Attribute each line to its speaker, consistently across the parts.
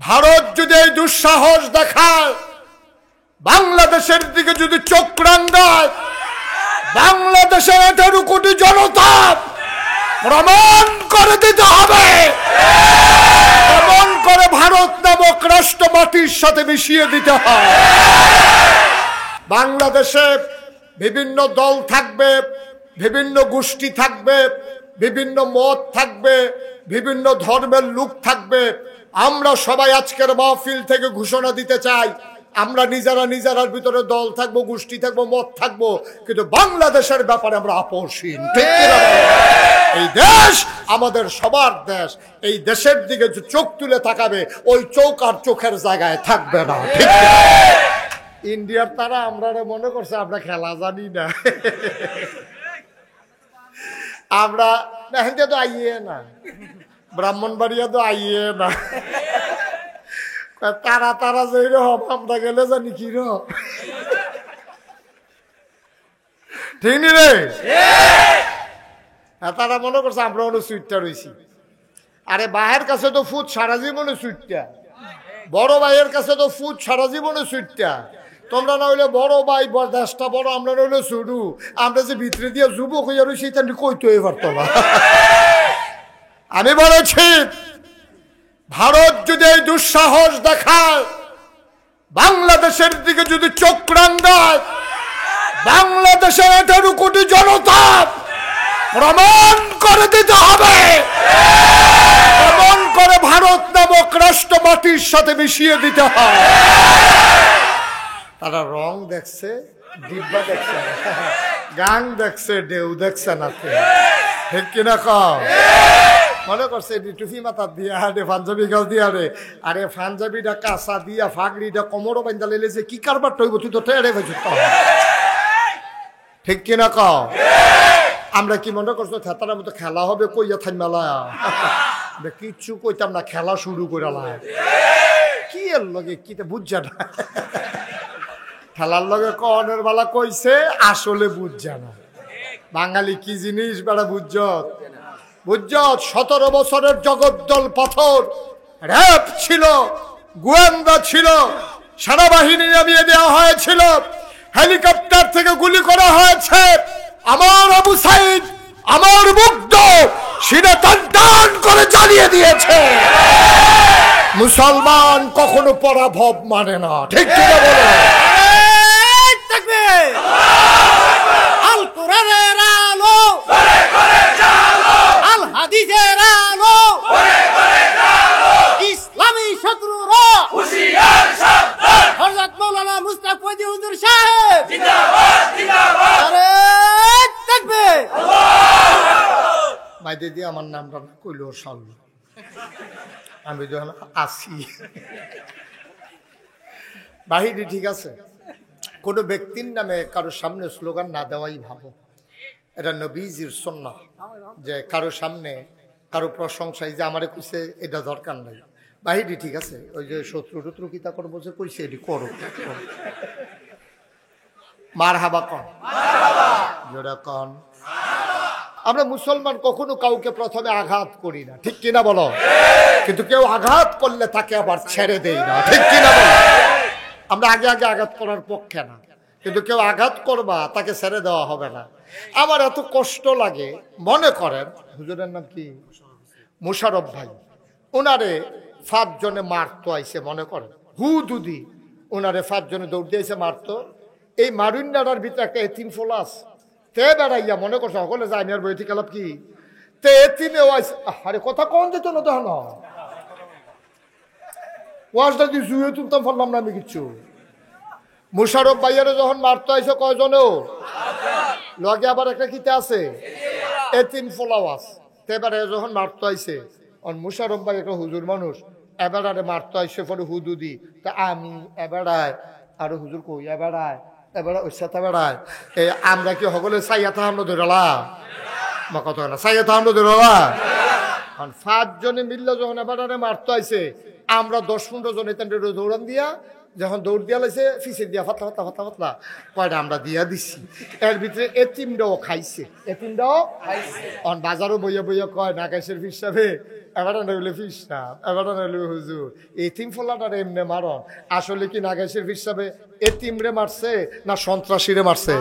Speaker 1: ভারত যদি এই দুঃসাহস দেখায়, বাংলাদেশের দিকে যদি চোখ রাঙায়, বাংলাদেশের 18 কোটি জনতা প্রমাণ করে দিতে হবে, প্রমাণ করে ভারত নামক রাষ্ট্র মাটির সাথে মিশিয়ে দিতে হবে। বাংলাদেশে বিভিন্ন দল থাকবে, বিভিন্ন গোষ্ঠী থাকবে, বিভিন্ন মত থাকবে, বিভিন্ন ধর্মের লোক থাকবে। আমরা সবাই আজকের মাহফিল থেকে ঘোষণা দিতে চাই, আমরা নিজেরার ভিতরে দল থাকবো, গোষ্ঠী থাকবো, মত থাকবো, কিন্তু বাংলাদেশের ব্যাপারে আমরা আপোষহীন। এই দেশ আমাদের সবার দেশ। এই দেশের দিকে যে চোখ তুলে তাকাবে, ওই চোখ আর চোখের জায়গায় থাকবে না। ঠিক ইন্ডিয়ার তারা আমরা মনে করছে আমরা খেলা জানি না, আমরা হেঁটে তো আইয়ে না, ব্রাহ্মণবাড়িয়া তো আইয়ে না, তারা তারা যেই রকম আমরা গেলে জানি কি রকম। ঠিক নি রে? তারা মনে করছে আমরা অনেক সুইটটা রয়েছি। আরে ভাইয়ের কাছে তো ফুট সারা জীবনে সুইটটা, বড় ভাইয়ের কাছে তো ফুট সারা জীবনে সুইটটা। তোমরা না হইলে বড় ভাই, দেশটা বড়, আমরা না হইলে ছোটু। আমরা যে ভিতরে দিয়ে যুবক হইয়া রয়েছি, এটা কইতে পারতো না। আমি বলেছি, ভারত যদি এই দুঃসাহস দেখায়, বাংলাদেশের দিকে যদি চোখ রাঙায়, বাংলাদেশের 18 কোটি জনতা প্রমাণ করে দিতে হবে, প্রমাণ করে ভারত নামক রাষ্ট্র মাটির সাথে মিশিয়ে দিতে হবে। তারা রং দেখছে, ডিব্বা দেখছে, গাং দেখছে, ঢেউ দেখছে না। ঠিক কিনা কম মনে করছে টুফি মাথা দিয়া রে, পাঞ্জাবি গাছ দিয়া রে। আরে পাঞ্জাবিটা কাঁচা দিয়া, ফাগড়িটা কোমরও বান্ধা লেলেছে, কি কারবার টইব তুই তো টেরে ভেজু। ঠিক কিনা কম আমরা কি মনে করছো থেতার মতো খেলা হবে? কইয়া থাই মেলা কিচ্ছু কইতাম না, খেলা শুরু করে কি এর লগে কি বুঝছা না, খেলার লগে কনের বেলা কইছে, আসলে বুঝছা না বাঙালি কি জিনিস বেড়া বুঝত। 17 বছরের জগদ্দল পাথর, র‍্যাব ছিল, গোয়েন্দা ছিল, সেনাবাহিনী নামিয়ে দেওয়া হয়েছিল, হেলিকপ্টার থেকে গুলি করা হয়েছে। আমার আবু সাইদ, আমার মুগ্ধ সিনা টান করে জ্বালিয়ে দিয়েছে। মুসলমান কখনো পরাভব মানে না। ঠিক কিনা বলো?
Speaker 2: আল কোরআনের আলো, আল হাদিসের আলো, ইসলামী শত্রুরা হুঁশিয়ার সাবধান। হযরত মাওলানা মুস্তাফা হুজুর সাহেব জিন্দাবাদ, জিন্দাবাদ। আরে তাকবীর, আল্লাহু আকবার।
Speaker 1: মাইদে দিয়ে আমার নামটা কইলো সাল, আমি যখন আসি বাহিরে। ঠিক আছে, কোনো ব্যক্তির নামে কারোর সামনে স্লোগান না দেওয়াই ভালো। এটা নবীজির সুন্নাহ যে কারো সামনে কারো প্রশংসায় যে আমারে কইছে, এটা দরকার নাই বাহিরে। ঠিক আছে, ওই যে শত্রু কিতা করবো যে কইছে, এটি করো। মার হাবা কন, জোড়া কন। আমরা মুসলমান কখনো কাউকে প্রথমে আঘাত করি না। ঠিক কিনা বলো? কিন্তু কেউ আঘাত করলে তাকে আবার ছেড়ে দেই না। ঠিক কিনা বলো? আমরা আগে আঘাত করার পক্ষে না, কিন্তু কেউ আঘাত করবা তাকে ছেড়ে দেওয়া হবে না। আমার এত কষ্ট লাগে, মনে করেন হুজুরের নাম কি, মোশাররফ ভাই, ওনারে 5 জনে মারতো আইছে, মনে করেন হুদুদি, ওনারে 5 জনে দৌড় দিয়েছে মারতো। এই মারুন্ডার ভিতরে একটা এতিম ফোলা আছে, তে বেড়াইয়া মনে করছে সকলে যায় আর বইতে গেলাম কি তে এতিমেও আইছে। আরে কথা কন যেত না তখন, ওয়াজটা দিয়ে জুয়ে তুলতাম ফেললাম না আমি কিচ্ছু। মোশাররফ ভাইয়ারে যখন মারতে আইছে কয়জনেও লগে আবার একটা কিতে আছে, এতিম ফলোয়াস। এবারে যখন মারতে আইছে, মোশাররফ ভাই একটা হুজুর মানুষ, এবারে মারতে আইসে পরে হুদুদি, তা আমি এবারায় আরো হুজুর কই এবারায়, এবারে ওই সাথে বেড়ায়। আমরা কি সকলে চাইয়াতা আমরা ধরলা বা কত না চাইয়াতা আমরা ধরলা। 5 জনে মিললে যখন এবারে মারতে আইছে, আমরা 10-15 জন দৌড়ান দিয়া যখন দৌড় দিয়া লাইছে ফিসে দিয়া ফাতলা ফাতলা ফাতলা ফাতলা কয়টা আমরা দিয়া দিছি। এর ভিতরে এতিমটাও খাইছে, এতিমটাও খাইছে। অন বাজারও বইয়া বইয়া কয় নাগাইশের ফিস সাহেবে এবার নইলে ফিস সাহেব, এবার নইলে হুজুর এতিম ফলাটার এমনে মারন। আসলে কি নাগাইশের ফিস সাহেবে এতিমরে মারছে না সন্ত্রাসীরে মারছে?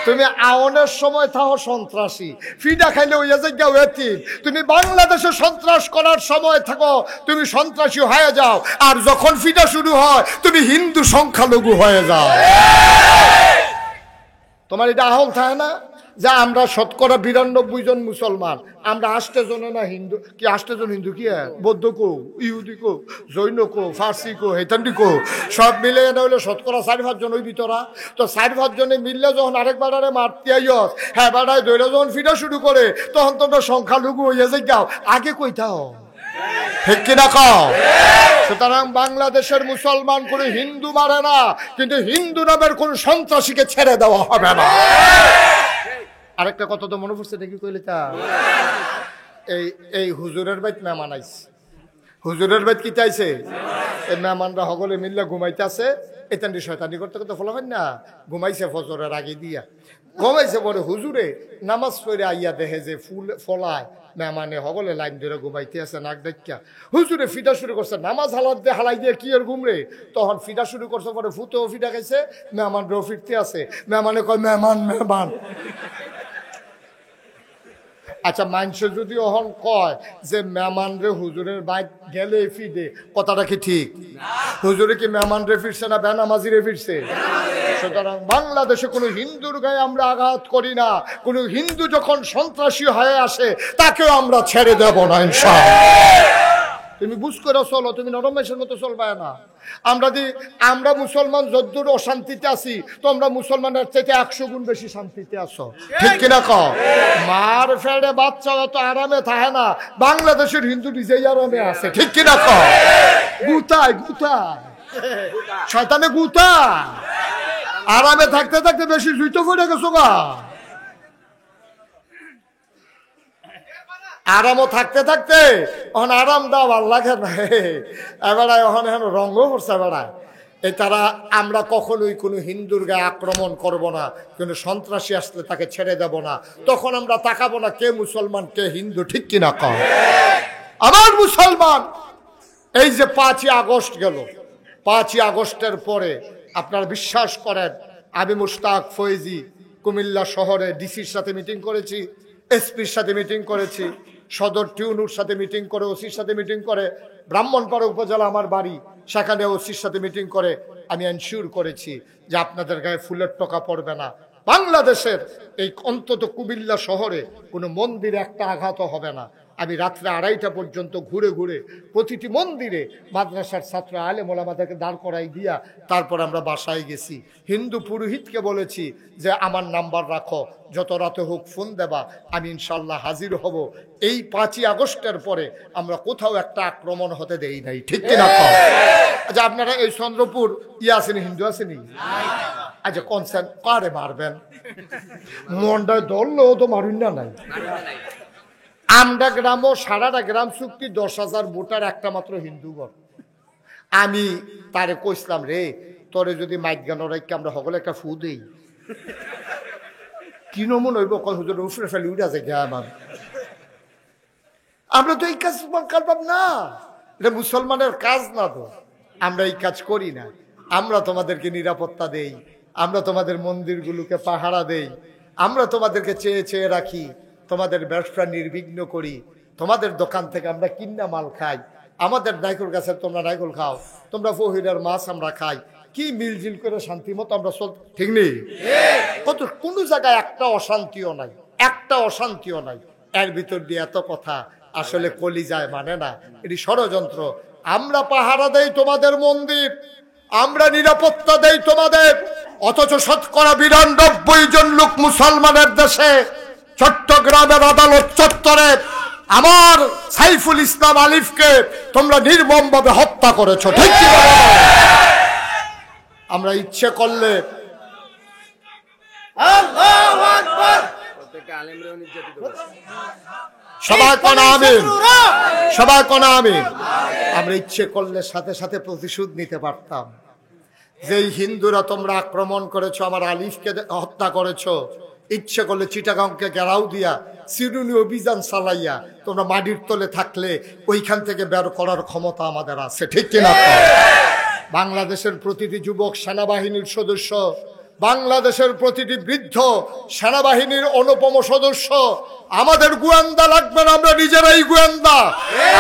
Speaker 1: তুমি আওনের সময় থাও সন্ত্রাসী, ফিডা খাইলে হইয়া যাও এতিম। তুমি বাংলাদেশে সন্ত্রাস করার সময় থাকো তুমি সন্ত্রাসী হয়ে যাও, আর যখন ফিডা শুরু হয় তুমি হিন্দু সংখ্যালঘু হয়ে যাও। তোমার এটা আহল থাকে না যে আমরা ৯২ জন মুসলমান, আমরা ৮ জনে না হিন্দু, কি ৮ জন হিন্দু কি বৌদ্ধ কো, ইহুদি কো, জৈন কো, ফার্সি কো, হেতান্ডি কো, সব মিলে না হইলে ৪-৫ জন ওই ভিতরা। তো ৪-৫ জনে মিললে যখন আরেক বাড়ারে মারতে আইস, হ্যাঁ বাড়ায় ধরে যখন ফিটা শুরু করে তখন তোমরা সংখ্যালঘু হইয়া যাই যাও। আগে কইতাও ঠিক কিনা কও? সুতরাং বাংলাদেশের মুসলমান কোন হিন্দু মারে না, কিন্তু হিন্দু নামের কোন সন্ত্রাসীকে ছেড়ে দেওয়া হবে না। আরেকটা কথা তো মনে পড়ছে দেখি কইলে তা এই হুজুরের বাইত মেহমান আইছে, হুজুরের বাইত কি চাইছে? এই মেহমানরা সকলে মিললে ঘুমাইতে আছে, এতান্ডি শয়তানি করতে করতে ফলা হয় না, ঘুমাইছে ফজরের আগে দিয়া ঘুমাইছে। পরে হুজুরে নামাজ পড়ে আইয়া দেখে যে ফুল ফলায় মেহমানে সকলে লাইন ধরে ঘুমাইতে আছে নাক দেখা। হুজুরে ফিটা শুরু করছে, নামাজ হালাত দিয়ে হালাই দিয়ে কি আর ঘুমরে, তখন ফিটা শুরু করছে। পরে ফুতেও ফিটা খাইছে, মেহমানরাও ফিরতে আছে। মেহমানে কয় মেহমান মেহমান। আচ্ছা মানুষ যদি অহন কয় যে মেহমান রে হুজুরের বাইক গেলে ফিদে, কথাটা কি ঠিক? হুজুরে কি মেহমান রে ফিরছে না বেনামাজি রে ফিরছে? সুতরাং বাংলাদেশে কোনো হিন্দুর গায়ে আমরা আঘাত করি না। কোনো হিন্দু যখন সন্ত্রাসী হয়ে আসে তাকেও আমরা ছেড়ে দেব না ইনশাআল্লাহ। তুমি বুঝ করে চলো, তুমি নরমেশের মতো চলবে না। আমরা মুসলমান যদ্দূর অশান্তিতে আছি, তোমরা মুসলমানের চাইতে ১০০ গুণ বেশি শান্তিতে আছো, ঠিক কিনা কও? মার ফেড়ে বাচ্চা অত আরামে থাকে না, বাংলাদেশের হিন্দু নিজেই আরামে আছে, ঠিক কিনা কও? গুতায় গুতায় শয়তানে গুতায়, আরামে থাকতে থাকতে বেশি জুইতে পড়ে গেছো গা। আরামও থাকতে থাকতে এখন আরাম দাও ভাল লাগে না, এবার এখন এখন রঙও করছে বেড়ায়। এই তারা আমরা কখনোই কোনো হিন্দুর গায়ে আক্রমণ করব না, কিন্তু সন্ত্রাসী আসলে তাকে ছেড়ে দেব না। তখন আমরা তাকাবো না কে মুসলমান কে হিন্দু, ঠিক কিনা কও? আমার মুসলমান, এই যে ৫ই আগস্ট গেল, ৫ই আগস্টের পরে আপনারা বিশ্বাস করেন আমি মুশতাক ফয়েজি কুমিল্লা শহরে ডিসির সাথে মিটিং করেছি, এসপির সাথে মিটিং করেছি, সদর টিউনুর সাথে মিটিং করে, ওসির সাথে মিটিং করে, ব্রাহ্মণপাড়া উপজেলা আমার বাড়ি, সেখানে ওসির সাথে মিটিং করে আমি এনশিওর করেছি যে আপনাদের গায়ে ফুলের টোকা পড়বে না। বাংলাদেশের এই অন্তত কুমিল্লা শহরে কোনো মন্দিরে একটা আঘাতও হবে না। আমি রাত্রে ২:৩০ পর্যন্ত ঘুরে ঘুরে প্রতিটি মন্দিরে মাদ্রাসার ছাত্র আলেম ওলামাদেরকে দাঁড় করাই দিয়া তারপর আমরা বাসায় গেছি। হিন্দু পুরোহিতকে বলেছি যে আমার নাম্বার রাখো, যত রাতে হোক ফোন দেবা, আমি ইনশাল্লাহ হাজির হব। এই ৫ই আগস্টের পরে আমরা কোথাও একটা আক্রমণ হতে দেই নাই, ঠিক কিনা? আচ্ছা আপনারা এই চন্দ্রপুর আসেনি, হিন্দু আসেনি? আচ্ছা কনসার্ন কারে মারবেন? মনটায় ধরলেও তো মারুন না নাই। আমরা গ্রামও সারাটা গ্রাম চুক্তি ১০,০০০ ভোটার, একটা মাত্র হিন্দু ঘর। আমি তারে কইসলাম রে তোরে যদি মাইক গান রাখি আমরা সকলে একটা ফু দেই, কি নমন হইব? কয় হুজুর উফরে ফেলে উঠে আছে গা আমার। আমরা তো এই কাজ করলাম না, এটা মুসলমানের কাজ না, তো আমরা এই কাজ করি না। আমরা তোমাদেরকে নিরাপত্তা দেই, আমরা তোমাদের মন্দিরগুলোকে পাহারা দেই, আমরা তোমাদেরকে চেয়ে চেয়ে রাখি, তোমাদের ব্যবসা নির্বিঘ্ন করি, তোমাদের দোকান থেকে আমরা কিন্না মাল খাই, আমাদের নাইকল গাছের তোমরা নাইকল খাও, তোমরা ফহিরের মাছ আমরা খাই, কি মিলজিল করে শান্তি মতো আমরা চল, ঠিক নেই? কত কোনো জায়গায় একটা অশান্তিও নাই, একটা অশান্তিও নাই। এর ভিতর দিয়ে এত কথা আসলে কলিজায় মানে না, এটি ষড়যন্ত্র। আমরা পাহারা দেই তোমাদের মন্দির, আমরা নিরাপত্তা দেই তোমাদের, অথচ ৯২ জন লোক মুসলমানের দেশে চট্টগ্রামের আদালত চত্বরে আমার সাইফুল ইসলাম আলিফকে তোমরা নির্মমভাবে হত্যা করেছো, ঠিক কি? আমরা ইচ্ছে করলে
Speaker 2: আল্লাহু আকবার।
Speaker 1: সবাই কোন আমিন, সবাই কোন আমিন। আমরা ইচ্ছে করলে সাথে সাথে প্রতিশোধ নিতে পারতাম। যেই হিন্দুরা তোমরা আক্রমণ করেছো, আমার আলিফকে হত্যা করেছো, ইচ্ছে করলে চিটাগাংকে ঘেরাও দিয়া সিরুনি অভিযান চালাইয়া তোমরা মাটির তলে থাকলে ওইখান থেকে বের করার ক্ষমতা আমাদের আছে, ঠিক কিনা? বাংলাদেশের প্রতিটি যুবক সেনাবাহিনীর সদস্য, বাংলাদেশের প্রতিটি বৃদ্ধ সেনাবাহিনীর অনুপম সদস্য। আমাদের গোয়েন্দা লাগবে না, আমরা নিজেরাই গোয়েন্দা।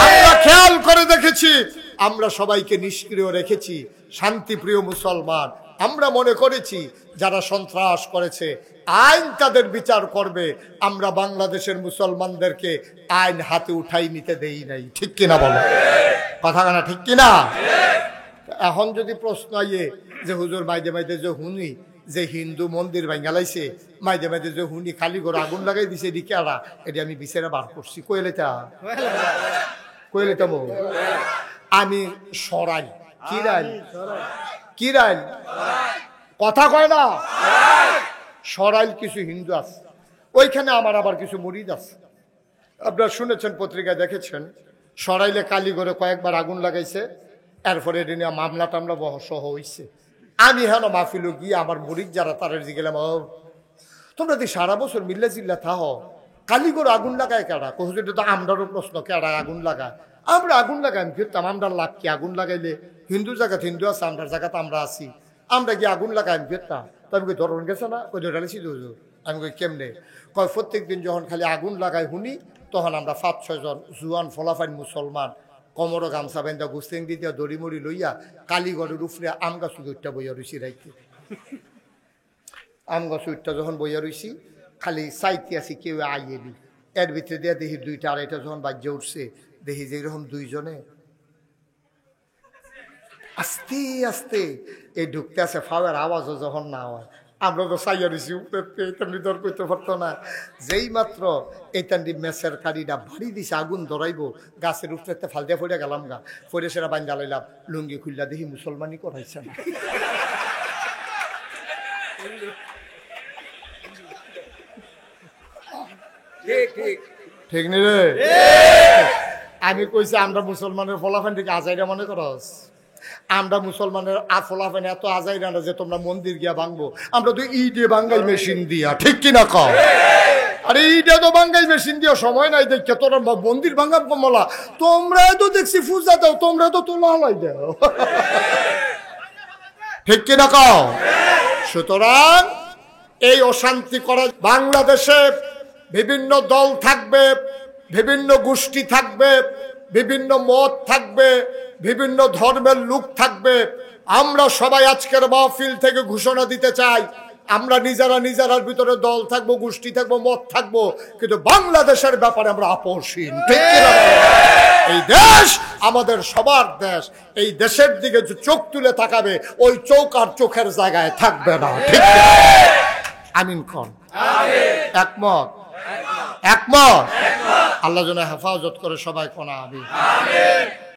Speaker 1: আমরা খেয়াল করে দেখেছি, আমরা সবাইকে নিষ্ক্রিয় রেখেছি। শান্তিপ্রিয় মুসলমান, আমরা মনে করেছি যারা সন্ত্রাস করেছে আইন তাদের বিচার করবে। আমরা বাংলাদেশের মুসলমানদেরকে আইন হাতে উঠাই নিতে দেই নাই, ঠিক কিনা বলো? কথা না ঠিক কিনা? এখন যদি প্রশ্ন আইয়ে যে হুজুর মাইদে মাইদে যে হুনি যে হিন্দু মন্দির ভাঙ্গালাইছে, মাইদে মাইদে যে হুনি খালি করে আগুন লাগাই দিছে, এদিকে আরা এটা আমি বিচারে বার করছি, কইলেটা বউ আমি সরাই কিরাইল কিরাইল কথা কয় না। সরাইল কিছু হিন্দু আছে, ওইখানে আমার আবার কিছু মুরিদ আছে। আপনারা শুনেছেন, পত্রিকায় দেখেছেন, সরাইলে কালীগড়ে কয়েকবার আগুন লাগাইছে, এরপরে এটা নিয়ে মামলা টামলা সহ হইছে। আমি হেন মাহফিল গিয়ে আমার মুরিদ যারা তারা গেলাম, ও তোমরা তো সারা বছর মিল্লা জিল্লা থাহ, কালীগড় আগুন লাগায় কেডা? কহুজ তো আমরারও প্রশ্ন, কেডা আগুন লাগায়? আমরা আগুন লাগাই, আমি ফিরতাম, আমরার লাভ কি? আগুন লাগাইলে হিন্দু জায়গাতে হিন্দু আছে, আমরার জায়গাতে আমরা আছি, আমরা গিয়ে আগুন লাগাই আমি ফিরতাম। তো আমি কই ধরন গেছে না, ওই ঢালিছি হুজুর। আমি কই কেমনে? কয় প্রত্যেক দিন যখন খালি আগুন লাগাই শুনি, তখন আমরা 5-6 জন জুয়ান ফলাফাইন মুসলমান কমর গামছা বেন্দা গুস্তেং দিয়ে দড়ি মড়ি লইয়া কালীগড়ের উপরে আম গাছ উঠটা বইয়া রইছি রাইতে। আম গাছ উঠটা যখন বইয়া রইছি, খালি চাইতে আছি কেউ আইয়েলি। এর ভিতরে দিয়ে দেখি 2টা-2:30 যখন বাজ্যে উঠছে, দেখি যে এরকম দুইজনে আস্তে আস্তে এই ঢুকতে আছে, ফাওয়ার আওয়াজও যখন না হয়, আমরা তো চাইয়া রইছি উপরে দর করতে পারতো না। যেই মাত্র এইটান্ডি মেসের কারিটা ভারী দিছে, আগুন ধরাইব, গাছের উপরে ফাল দিয়ে ফিরে গেলাম গা, ফিরে সেরা বান জ্বালাইলাম, লুঙ্গি খুললা দেখি মুসলমানই করাইছে না। ঠিক নি রে? আমি কইছি আমরা মুসলমানের ফলাফান থেকে আজাইরা মনে করস? আমরা মুসলমানের ফলাফান এত আজাইরা না যে তোমরা মন্দির গিয়া ভাঙবো। আমরা তো ইটে বাঙ্গাই মেশিন দিয়া, ঠিক কিনা কও? আরে ইটে তো বাঙ্গাই মেশিন দিয়া সময় নাই দেখে তোরা মন্দির ভাঙাম কমলা। তোমরা তো দেখছি পূজা দাও, তোমরা তো তোলা হালাই দাও, ঠিক কিনা কও? সুতরাং এই অশান্তি করা, বাংলাদেশে বিভিন্ন দল থাকবে, বিভিন্ন গোষ্ঠী থাকবে, বিভিন্ন মত থাকবে, বিভিন্ন ধর্মের লোক থাকবে। আমরা সবাই আজকের মাহফিল থেকে ঘোষণা দিতে চাই, আমরা নিজেরার ভিতরে দল থাকবো, গোষ্ঠী থাকবো, মত থাকবো, কিন্তু বাংলাদেশের ব্যাপারে আমরা আপোষহীন। এই দেশ আমাদের সবার দেশ। এই দেশের দিকে যে চোখ তুলে তাকাবে, ওই চোখ আর চোখের জায়গায় থাকবে না, ঠিক? আমিন খান একমত? একমত। আল্লাহ যেন হেফাজত করে সবাই কোনা আমিন।